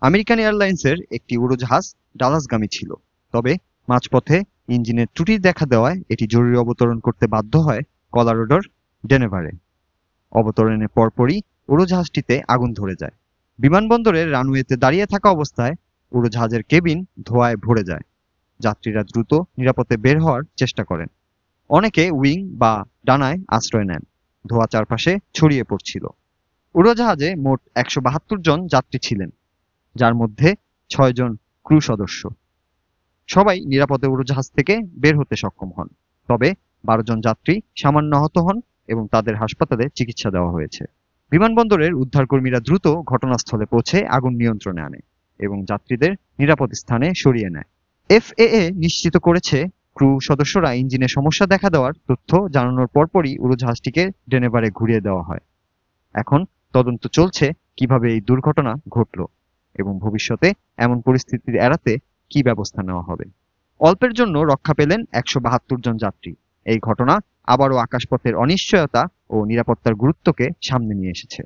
American এয়ারলাইন্সের একটি উড়োজাহাজ ডালাসগামী ছিল, তবে মাঝপথে ইঞ্জিনের ত্রুটি দেখা দেওয়ায় এটি জরুরি অবতরণ করতে বাধ্য হয় কলোরাডোর ডেনেভারে। অবতরণের পরপরই উড়োজাহাজটিতে আগুন ধরে যায়। বিমানবন্দরের রানওয়েতে দাঁড়িয়ে থাকা অবস্থায় উড়োজাহাজের কেবিন ধোঁয়ায় ভরে যায়। যাত্রীরা দ্রুত নিরাপদে বের হওয়ার চেষ্টা করেন। অনেকে উইং বা ডানায় আশ্রয় নেন। ধোঁয়া চারপাশে ছড়িয়ে পড়ছিল। উড়োজাহাজে মোট 172 জন যাত্রী ছিলেন, যার মধ্যে 6 জন ক্রু সদস্য। সবাই নিরাপদে উড়োজাহাজ থেকে বের হতে সক্ষম হন, তবে 12 জন যাত্রী সামান্য আহত হন এবং তাদের হাসপাতালে চিকিৎসা দেওয়া হয়েছে। বিমানবন্দরের উদ্ধারকর্মীরা দ্রুত ঘটনাস্থলে পৌঁছে আগুন নিয়ন্ত্রণে আনে এবং যাত্রীদের নিরাপদ স্থানে সরিয়ে নেয়। এফএএ নিশ্চিত করেছে ক্রু সদস্যরা ইঞ্জিনে সমস্যা দেখা দেওয়ার তথ্য জানানোর পরপরই উড়োজাহাজটিকে ডেনেভারে ঘুরিয়ে দেওয়া হয়। এখন তদন্ত চলছে কিভাবে এই দুর্ঘটনা ঘটল এবং ভবিষ্যতে এমন পরিস্থিতি এড়াতে কি ব্যবস্থা নেওয়া হবে। অল্পের জন্য রক্ষা পেলেন 172 জন যাত্রী। এই ঘটনা আবারও আকাশপথের অনিশ্চয়তা ও নিরাপত্তার গুরুত্বকে সামনে নিয়ে এসেছে।